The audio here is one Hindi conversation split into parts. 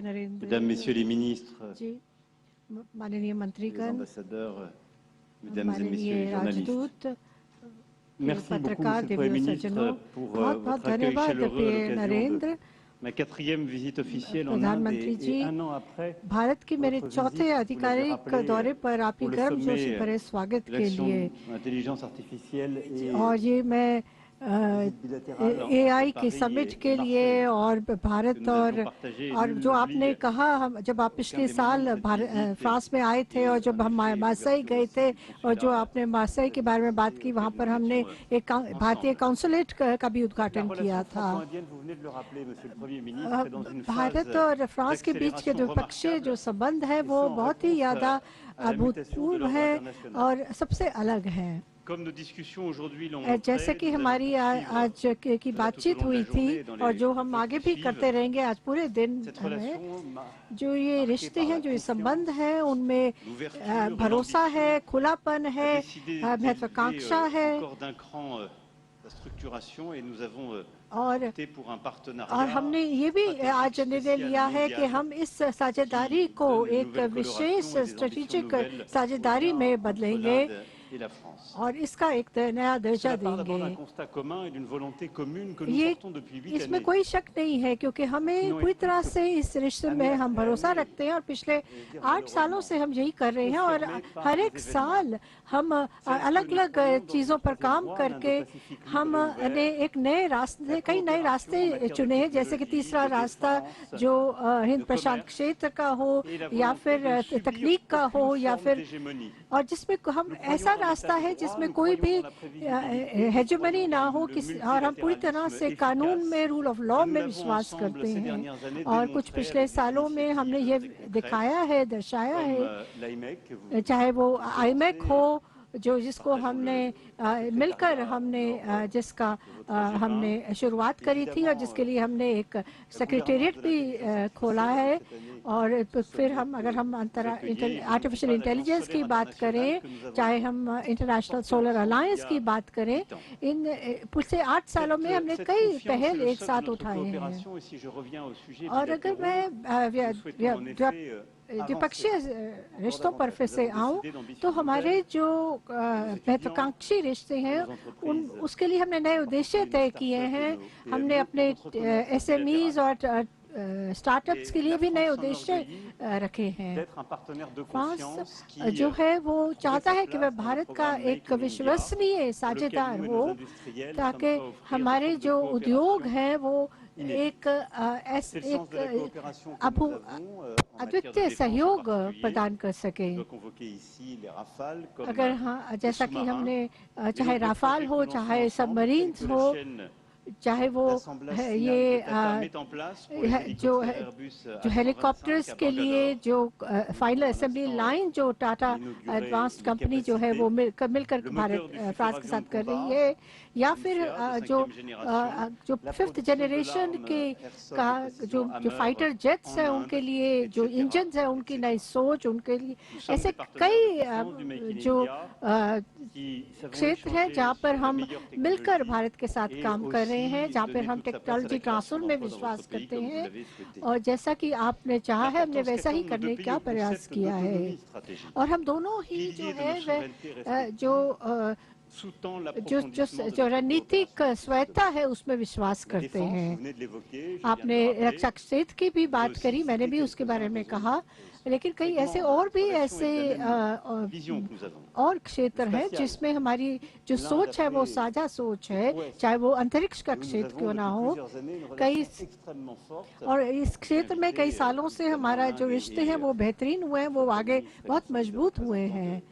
प्रिय Narendra Mesdames, Messieurs les ministres, जी, माननीय les मंत्रीगण, ambassadeurs, Mesdames et Messieurs माननीय les journalistes. राजदूत, Merci beaucoup, पत्रकार, Monsieur le Premier दिव्य सज्जनों, ministre, pour बहुत बहुत votre accueil धन्यवाद chaleureux à प्रिय l'occasion Narendra. de ma 4e visite officielle en Inde प्रधानमंत्री जी, et un an après Bharat के मेरे votre चौथे visite, vous l'avez आधिकारिक rappelé, दौरे पर आपकी pour le गर्मजोशी sommet भरे स्वागत de के l'action लिए, de l'intelligence artificielle et और ये मैं visite bilatérale entre AI की Paris समिट et के लिए Marseille और que भारत nous avions और partagé. और Nul जो आपने n'oublie कहा, हम जब आप aucun पिछले des moments de साल cette visite फ्रांस में आए थे et और जब en हम effet मार्सेई l'ouverture गए aussi थे du और जो consulat आपने मार्सेई के बारे में बात की, वहाँ पर हमने एक भारतीय काउंसुलेट का भी La उद्घाटन किया relation था। franco-indienne, vous venez de le rappeler, Monsieur le Premier ministre, est dans une Bharat phase और फ्रांस के बीच के d'accélération द्विपक्षीय जो remarquable संबंध है et वो sans बहुत ही réponse ज़्यादा à la mutation de अभूतपूर्व l'ordre है international. और सबसे अलग है। Comme nos discussions aujourd'hui l'ont जैसे montré, कि nous allons हमारी poursuivre आज की tout au बातचीत long de हुई la थी journée et dans और les जो हम heures आगे qui भी suivent. करते रहेंगे आज पूरे दिन Cette में, relation जो ये marquée रिश्ते par हैं, la जो ये संबंध confiance, हैं, उनमें l'ouverture et भरोसा है, l'ambition खुलापन a है, décidé महत्वाकांक्षा d'élever है encore d'un cran la structuration et nous avons और opté pour un partenariat हमने ये भी आज stratégique निर्णय spécial लिया है कि mondial हम इस साझेदारी qui को donne une एक nouvelle विशेष coloration et des ambitions strategic nouvelles au साझेदारी lien में entre बदलेंगे l'Inde et la France. और इसका एक नया दर्जा Cela part d'abord d'un देंगे। constat commun et d'une volonté commune que nous ये portons depuis 8 इसमें années. कोई शक नहीं है, क्योंकि हमें पूरी तरह से इस रिश्ते में हम भरोसा रखते हैं और पिछले 8 सालों से हम यही कर रहे हैं और हर एक साल हम अलग अलग चीज़ों पर काम करके हम ने एक नए रास्ते, कई नए रास्ते चुने हैं, जैसे कि तीसरा रास्ता जो हिंद प्रशांत क्षेत्र का हो या फिर तकनीक का हो या फिर, और जिसमें हम ऐसा रास्ता है जिसमें कोई भी हेजेमनी ना हो किसी, और हम पूरी तरह से कानून में, रूल ऑफ लॉ में विश्वास करते हैं। और कुछ पिछले सालों में हमने ये दिखाया है, दर्शाया है, चाहे वो आईमेक हो, जिसको हमने मिलकर हमने जिसका हमने शुरुआत करी थी और जिसके लिए हमने एक सेक्रेटेरिएट भी खोला है। और फिर हम अगर हम आर्टिफिशियल इंटेलिजेंस की बात करें, चाहे हम इंटरनेशनल सोलर अलायंस की बात करें, इन पिछले 8 सालों में हमने कई पहल एक साथ उठाए हैं। और अगर मैं द्विपक्षीय रिश्तों पर फिर से आऊं, तो हमारे जो महत्वाकांक्षी रिश्ते हैं उसके लिए हमने नए उद्देश्य तय किए हैं। हमने अपने एसएमईज और स्टार्टअप्स के लिए भी नए उद्देश्य रखे हैं। फ्रांस जो है वो चाहता है कि वह भारत का एक विश्वसनीय साझेदार हो, ताकि हमारे जो उद्योग हैं वो एक अद्वितीय सहयोग प्रदान कर सके। अगर हाँ, जैसा कि हमने, चाहे राफाल हो, चाहे सबमरीन्स हो, चाहे वो ये जो हेलीकॉप्टर्स के लिए जो फाइनल असेंबली लाइन जो टाटा एडवांस्ड कंपनी जो है वो मिलकर भारत फ्रांस के साथ कर रही है, या फिर जो 5th जनरेशन के का जो फाइटर जेट्स हैं उनके लिए जो इंजन्स हैं, उनकी नई सोच, उनके लिए ऐसे कई जो क्षेत्र हैं जहाँ पर हम मिलकर भारत के साथ काम कर रहे हैं, जहाँ पर हम टेक्नोलॉजी ट्रांसफर में विश्वास करते हैं। और जैसा कि आपने चाहा है, हमने वैसा ही करने का प्रयास किया है। और हम दोनों ही जो है वह जो रणनीतिक स्वायत्ता है उसमें विश्वास करते हैं। आपने रक्षा क्षेत्र की भी बात करी, मैंने भी उसके बारे में कहा, लेकिन कई ऐसे और भी ऐसे और क्षेत्र हैं जिसमें हमारी जो सोच है वो साझा सोच है, चाहे वो अंतरिक्ष का क्षेत्र क्यों ना हो। कई और इस क्षेत्र में कई सालों से हमारा जो रिश्ते हैं वो बेहतरीन हुए हैं, वो आगे बहुत मजबूत हुए हैं।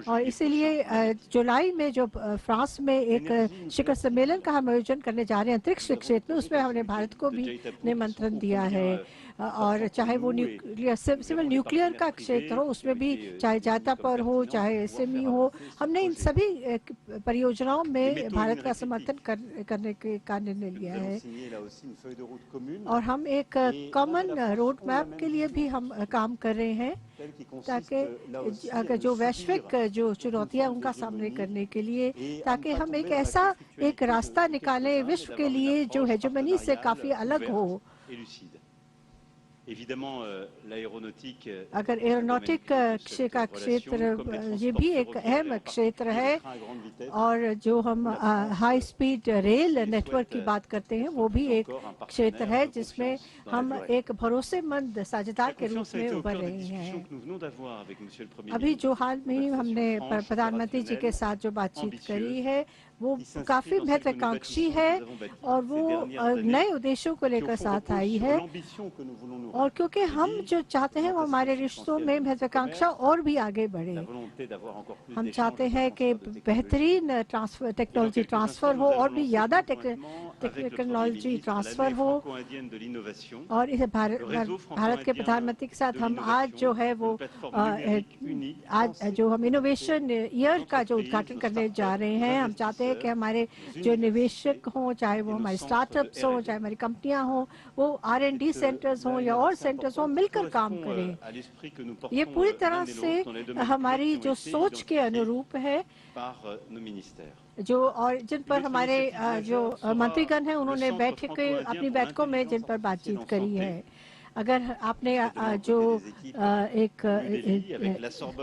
और इसीलिए जुलाई में जो फ्रांस में एक शिखर सम्मेलन का हम आयोजन करने जा रहे हैं अंतरिक्ष क्षेत्र में, उसमें हमने भारत को भी निमंत्रण दिया है। और चाहे वो सिविल न्यूक्लियर का क्षेत्र हो, उसमें भी चाहे जाता पर हो, चाहे एसएमई हो, हमने इन सभी परियोजनाओं में भारत का समर्थन करने का निर्णय लिया है। और हम एक कॉमन रोड मैप के लिए भी हम काम कर रहे हैं, ताकि अगर जो वैश्विक जो चुनौतियां उनका सामने करने के लिए, ताकि हम एक ऐसा एक रास्ता निकालें विश्व के लिए जो हेजेमनी से काफ़ी अलग हो et lucide. Évidemment, l'aéronautique अगर एरोनॉटिक का क्षेत्र ये भी एक अहम क्षेत्र है, और जो हम हाई स्पीड रेल नेटवर्क की बात करते हैं वो भी एक क्षेत्र है जिसमें हम एक भरोसेमंद साझेदार के रूप में उभर रहे हैं। अभी जो हाल में हमने प्रधानमंत्री जी के साथ जो बातचीत करी है वो काफ़ी महत्वाकांक्षी है और वो नए उद्देश्यों को लेकर साथ आई है, और क्योंकि हम जो चाहते हैं वो हमारे रिश्तों में महत्वाकांक्षा और भी आगे बढ़े। हम चाहते हैं कि बेहतरीन टेक्नोलॉजी ट्रांसफ़र हो और भी ज़्यादा टेक्नोलॉजी ट्रांसफ़र हो। और इसे भारत के प्रधानमंत्री के साथ हम आज जो है वो आज जो हम इनोवेशन ईयर का जो उद्घाटन करने जा रहे हैं, हम चाहते हैं कि हमारे जो निवेशक हों, चाहे वो हमारे स्टार्टअप्स हों, चाहे हमारी कंपनियां हों, वो R&D सेंटर्स हों या और सेंटर्स हों, मिलकर काम करें। ये पूरी तरह से हमारी जो सोच के अनुरूप है, जो और जिन पर हमारे जो मंत्रीगण हैं उन्होंने अपनी बैठकों में जिन पर बातचीत करी है। अगर आपने जो एक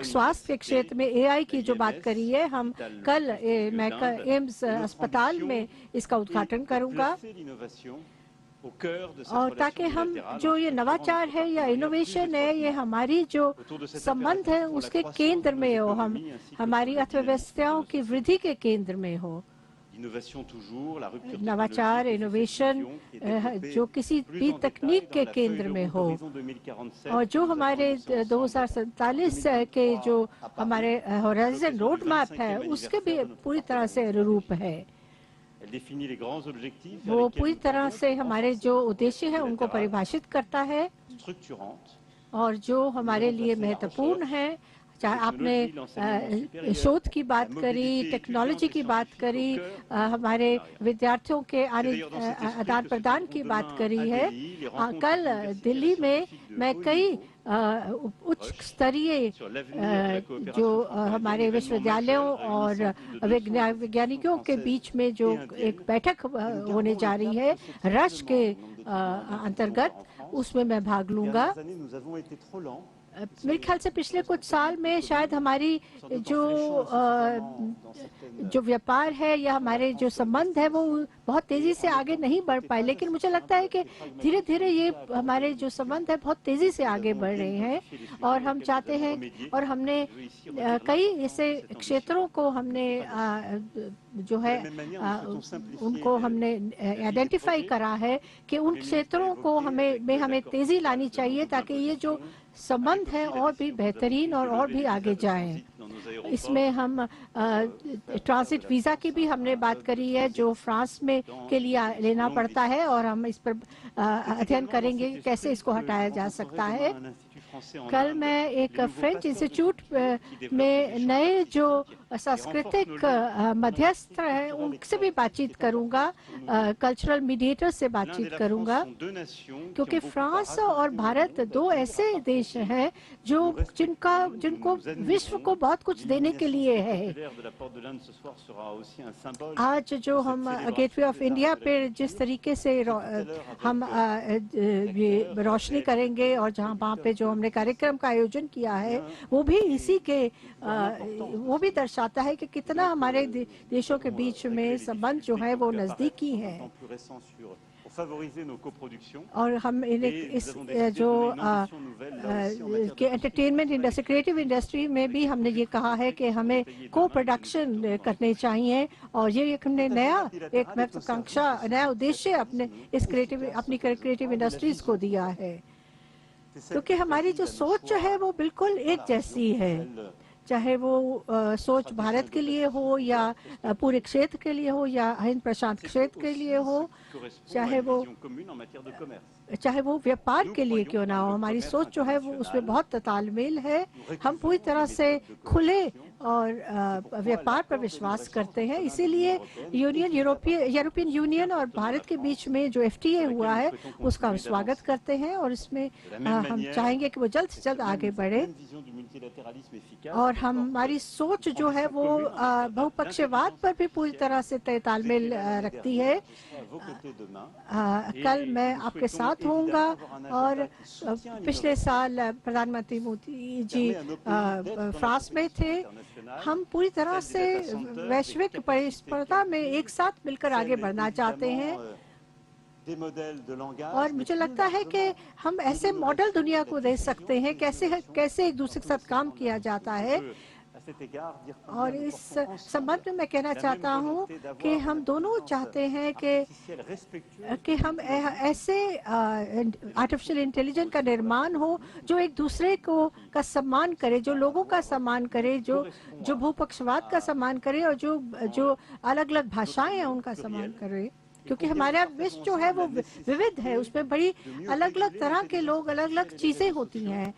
स्वास्थ्य के क्षेत्र में AI की जो बात करी है, हम मैं एम्स अस्पताल में इसका उद्घाटन करूंगा, और ताकि हम जो ये नवाचार है या इनोवेशन है ये हमारी जो संबंध है उसके केंद्र में हो, हम हमारी अर्थव्यवस्थाओं की वृद्धि के केंद्र में हो। नवाचार इनोवेशन जो किसी भी तकनीक के केंद्र में हो, और जो हमारे 2047 के जो हमारे होराइजन रोड मैप है उसके भी पूरी तरह से अनुरूप है। वो पूरी तरह से हमारे जो उद्देश्य हैं उनको परिभाषित करता है, और जो हमारे लिए महत्वपूर्ण है, चाहे आपने शोध की बात करी, टेक्नोलॉजी की बात करी, हमारे विद्यार्थियों के आदान प्रदान की बात करी है। कल दिल्ली में मैं कई उच्च स्तरीय जो हमारे विश्वविद्यालयों और वैज्ञानिकों के बीच में जो एक बैठक होने जा रही है रश के अंतर्गत, उसमें मैं भाग लूंगा। मेरे ख्याल से पिछले कुछ साल में शायद हमारी जो व्यापार है या हमारे जो संबंध है वो बहुत तेज़ी से आगे नहीं बढ़ पाए, लेकिन मुझे लगता है कि धीरे धीरे ये हमारे जो संबंध है बहुत तेज़ी से आगे बढ़ रहे हैं। और हम चाहते हैं, और हमने कई ऐसे क्षेत्रों को हमने जो है उनको हमने आइडेंटिफाई करा है कि उन क्षेत्रों को हमें तेज़ी लानी चाहिए ताकि ये जो संबंध है और भी बेहतरीन और भी आगे जाएं। इसमें हम ट्रांजिट वीज़ा की भी हमने बात करी है जो फ्रांस में के लिए लेना पड़ता है, और हम इस पर अध्ययन करेंगे कैसे इसको हटाया जा सकता है। कल मैं एक फ्रेंच इंस्टीट्यूट में नए जो सांस्कृतिक मध्यस्थ हैं उनसे भी बातचीत करूंगा, कल्चरल मीडिएटर से बातचीत करूंगा, क्योंकि फ्रांस और भारत दो ऐसे देश हैं जिनको विश्व को बहुत कुछ देने के लिए है। आज जो हम गेटवे ऑफ इंडिया पे जिस तरीके से हम रोशनी करेंगे और वहाँ पे जो हमने कार्यक्रम का आयोजन किया है वो भी इसी के वो भी दर्शाता है कि कितना हमारे देशों के बीच में संबंध जो है वो नज़दीकी है। और हम इस जो एंटरटेनमेंट इंडस्ट्री, क्रिएटिव इंडस्ट्री में भी हमने ये कहा है कि हमें को प्रोडक्शन करने चाहिए, और ये हमने एक महत्वाकांक्षा नया उद्देश्य अपनी क्रिएटिव इंडस्ट्रीज को दिया है, क्योंकि हमारी जो सोच है वो बिल्कुल एक जैसी है, चाहे वो सोच भारत के लिए हो या पूरे क्षेत्र के लिए हो या हिंद प्रशांत क्षेत्र के लिए हो, चाहे वो व्यापार के लिए क्यों ना हो, हमारी सोच जो है वो उसमें बहुत तालमेल है। हम पूरी तरह से खुले और व्यापार पर विश्वास करते हैं, इसीलिए यूरोपियन यूनियन और भारत के बीच में जो FTA हुआ है उसका हम स्वागत करते हैं, और इसमें हम चाहेंगे कि वो जल्द से जल्द आगे बढ़े। और हमारी सोच जो है वो बहुपक्षीयवाद पर भी पूरी तरह से तालमेल रखती है, कल मैं आपके साथ होऊंगा और पिछले साल प्रधानमंत्री मोदी जी फ्रांस में थे। हम पूरी तरह से वैश्विक प्रतिस्पर्धा में एक साथ मिलकर आगे बढ़ना चाहते हैं और मुझे लगता है कि हम ऐसे मॉडल दुनिया को दे सकते हैं कैसे एक दूसरे के साथ काम किया जाता है। और इस संबंध में मैं कहना चाहता हूं कि हम दोनों चाहते हैं कि हम ऐसे आर्टिफिशियल इंटेलिजेंस का निर्माण हो जो एक दूसरे को का सम्मान करे, जो लोगों का सम्मान करे, जो भूपक्षवाद का सम्मान करे और जो अलग अलग भाषाएं हैं उनका सम्मान करे, क्योंकि हमारा विश्व जो है वो विविध है, उसमें बड़ी अलग अलग तरह के लोग, अलग अलग चीजें होती हैं,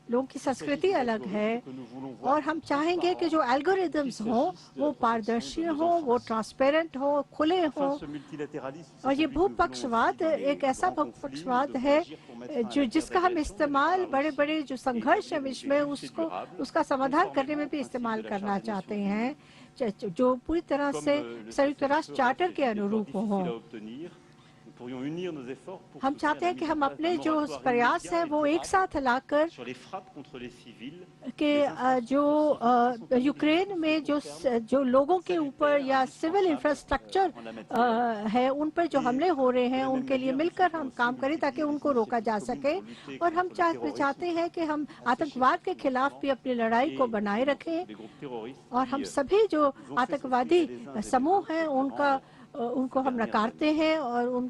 लोगों की संस्कृति अलग है और हम चाहेंगे कि जो एल्गोरिदम्स हों वो पारदर्शी हों, वो ट्रांसपेरेंट हों, खुले हों। और ये भूपक्षवाद एक ऐसा भूपक्षवाद है जिसका हम इस्तेमाल बड़े बड़े जो संघर्ष है विश्व में उसका समाधान करने में भी इस्तेमाल करना चाहते हैं, जो पूरी तरह से संयुक्त राष्ट्र चार्टर के अनुरूप हो। हम चाहते हैं कि हम अपने जो प्रयास हैं वो एक साथ लाकर कि जो यूक्रेन में जो लोगों के ऊपर या सिविल इंफ्रास्ट्रक्चर है उन पर जो हमले हो रहे हैं उनके लिए मिलकर हम काम करें ताकि उनको रोका जा सके। और हम चाहते हैं कि हम आतंकवाद के खिलाफ भी अपनी लड़ाई को बनाए रखें और हम सभी जो आतंकवादी समूह हैं उनको हम नकारते हैं। और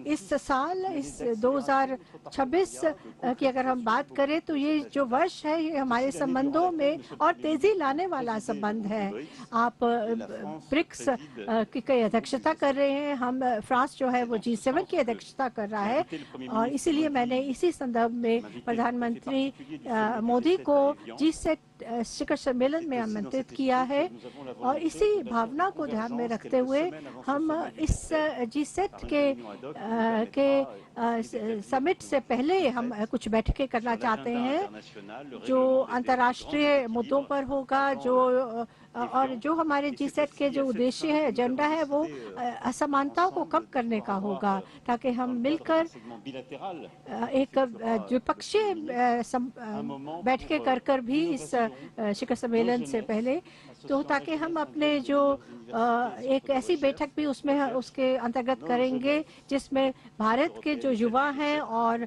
इस साल, इस 2026 की अगर हम बात करें तो ये जो वर्ष है ये हमारे संबंधों में और तेजी लाने वाला संबंध है। आप ब्रिक्स की अध्यक्षता कर रहे हैं, हम फ्रांस जो है वो G7 की अध्यक्षता कर रहा है और इसीलिए मैंने इसी संदर्भ में प्रधानमंत्री मोदी को G7 शिखर सम्मेलन में आमंत्रित किया है। और इसी भावना को ध्यान में रखते हुए हम इस G7 के समिट से पहले हम कुछ बैठकें करना चाहते हैं जो अंतर्राष्ट्रीय मुद्दों पर होगा, और जो हमारे G7 के जो उद्देश्य है, एजेंडा है, वो असमानताओं को कम करने का होगा ताकि हम मिलकर एक द्विपक्षीय बैठकें कर भी इस शिखर सम्मेलन से पहले, तो ताकि हम अपने जो एक ऐसी बैठक भी उसके अंतर्गत करेंगे जिसमें भारत के जो युवा हैं और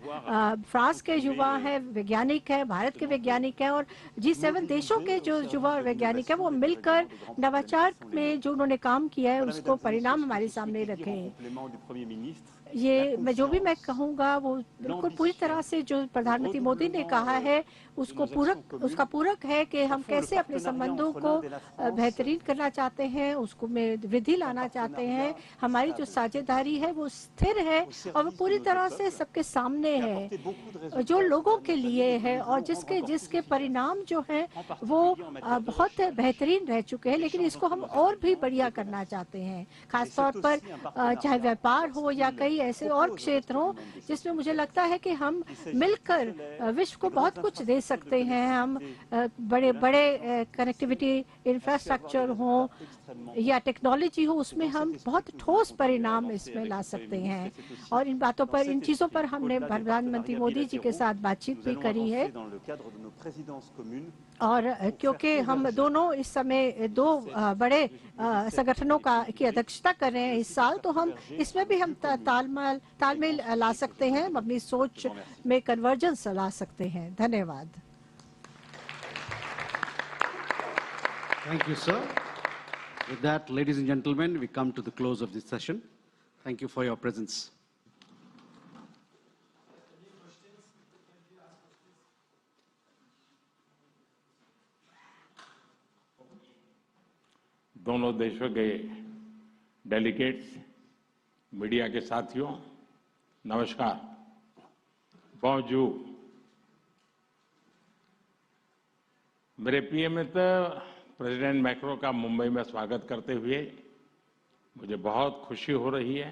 फ्रांस के युवा हैं, वैज्ञानिक हैं, भारत के वैज्ञानिक हैं और G7 देशों के जो युवा और वैज्ञानिक हैं वो मिलकर नवाचार में जो उन्होंने काम किया है उसको परिणाम हमारे सामने रखें। ये मैं कहूँगा वो बिल्कुल पूरी तरह से जो प्रधानमंत्री मोदी ने कहा है उसका पूरक है कि हम कैसे अपने संबंधों को बेहतरीन करना चाहते हैं, उसको में वृद्धि लाना चाहते हैं। हमारी जो साझेदारी है वो स्थिर है और वो पूरी तरह से सबके सामने है, जो लोगों के लिए है और जिसके परिणाम जो हैं वो बहुत बेहतरीन रह चुके हैं, लेकिन इसको हम और भी बढ़िया करना चाहते हैं, खासतौर पर चाहे व्यापार हो या कई ऐसे और क्षेत्र हों जिसमें मुझे लगता है कि हम मिलकर विश्व को बहुत कुछ दे सकते हैं। हम बड़े बड़े कनेक्टिविटी इंफ्रास्ट्रक्चर हो या टेक्नोलॉजी हो, उसमें हम बहुत ठोस परिणाम इसमें ला सकते हैं। और इन चीज़ों पर हमने प्रधानमंत्री मोदी जी के साथ बातचीत भी करी है। और क्योंकि हम दोनों इस समय दो बड़े संगठनों की अध्यक्षता कर रहे हैं इस साल, तो हम इसमें भी हम तालमेल ला सकते हैं, अपनी सोच में कन्वर्जेंस ला सकते हैं। धन्यवाद। Thank you, sir. With that, ladies and gentlemen, we come to the close of this session. Thank you for your presence. दोनों देशों के डेलीगेट्स, मीडिया के साथियों, नमस्कार। bonjour। मेरे प्रिय मित्र प्रेसिडेंट मैक्रो का मुंबई में स्वागत करते हुए मुझे बहुत खुशी हो रही है।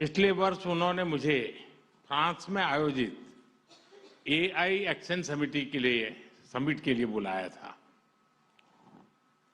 पिछले वर्ष उन्होंने मुझे फ्रांस में आयोजित AI एक्शन समिट के लिए बुलाया था।